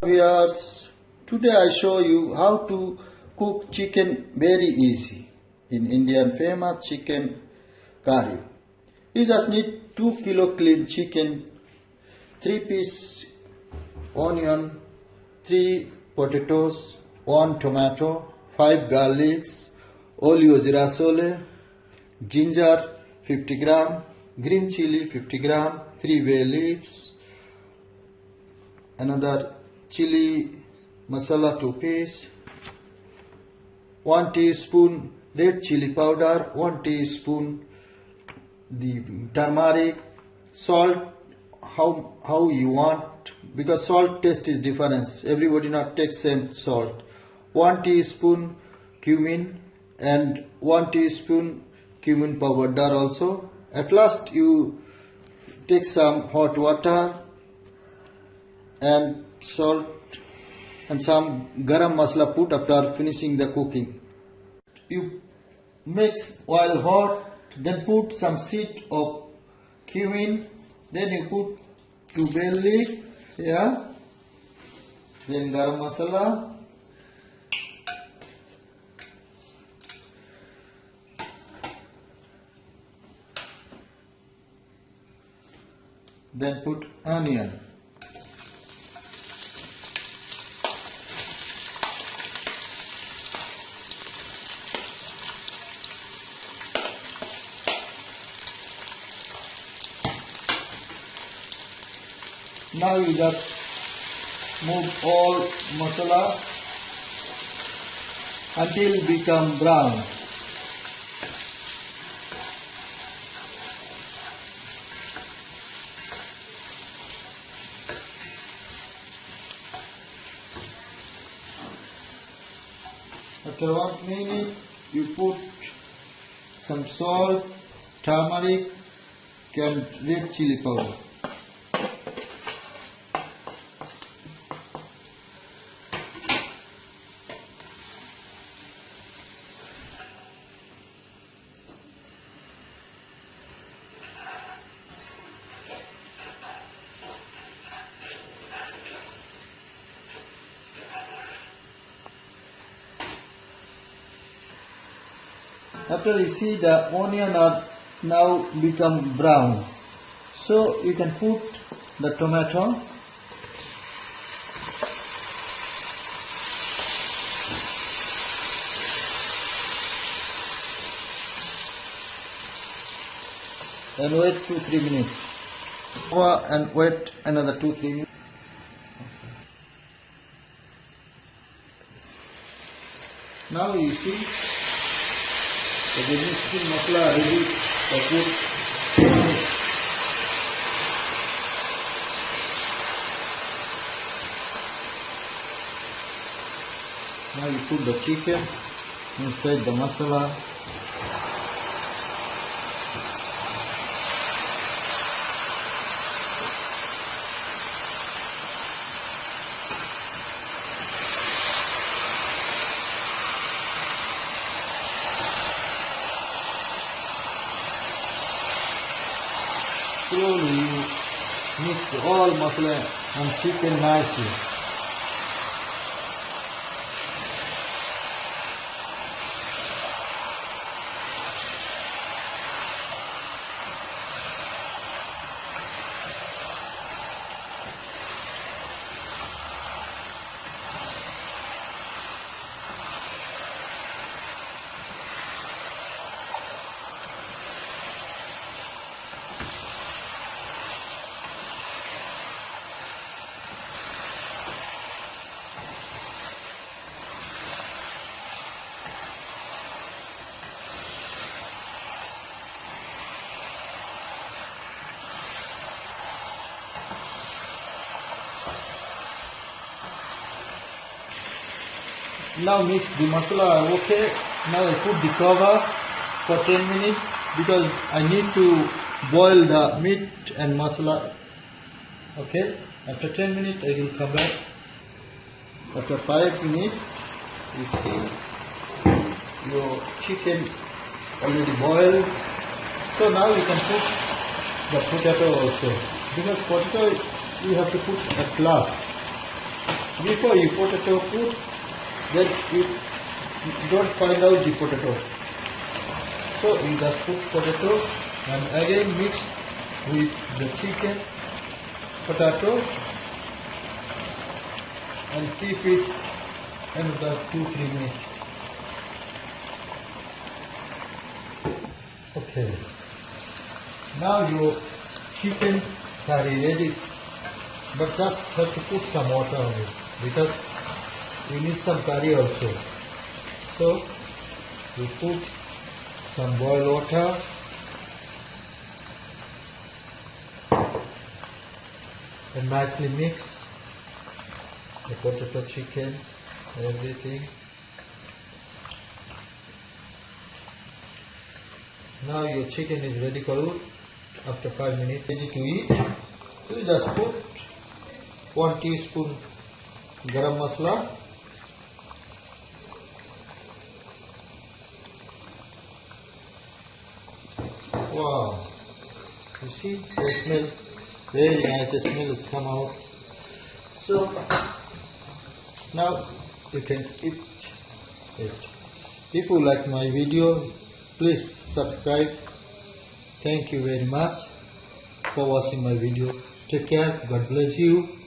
Viewers, today I show you how to cook chicken very easy in Indian famous chicken curry. You just need 2 kilo clean chicken, 3 piece onion, 3 potatoes, 1 tomato, 5 garlics, olio girasole, ginger 50 gram, green chili 50 gram, 3 bay leaves, another chili masala 2 piece, 1 teaspoon red chili powder, 1 teaspoon the turmeric, salt how you want, because salt taste is different, everybody not take same salt, 1 teaspoon cumin and 1 teaspoon cumin powder also. At last you take some hot water and salt and some garam masala put after finishing the cooking. You mix oil hot, then put some seed of cumin, then you put 2 bay leaf, yeah, then garam masala, then put onion. Now you just move all masala until it become brown. After 1 minute you put some salt, turmeric and red chili powder. After you see the onion are now become brown, so you can put the tomato, and wait 2-3 minutes, and wait another 2-3 minutes. Now you see the mixing masala ready for put. Now you put the chicken inside the masala. Slowly you mix all masala and chicken nicely. Now mix the masala, okay. Now I put the cover for 10 minutes because I need to boil the meat and masala. Okay, after 10 minutes I will come back. After 5 minutes, you see your chicken already boiled. So now you can put the potato also, because potato you have to put at last. before you potato put, then you don't find out the potato. So you just put potato and again mix with the chicken, potato, and keep it another 2-3 minutes. Okay. Now your chicken curry ready, but just have to put some water on it because we need some curry also. So we put some boiled water and nicely mix the potato, chicken, everything. Now your chicken is ready for you. After 5 minutes, ready to eat. You just put 1 teaspoon garam masala, wow, you see the smell, very nice smell has come out. So now you can eat it. If you like my video, please subscribe. Thank you very much for watching my video. Take care. God bless you.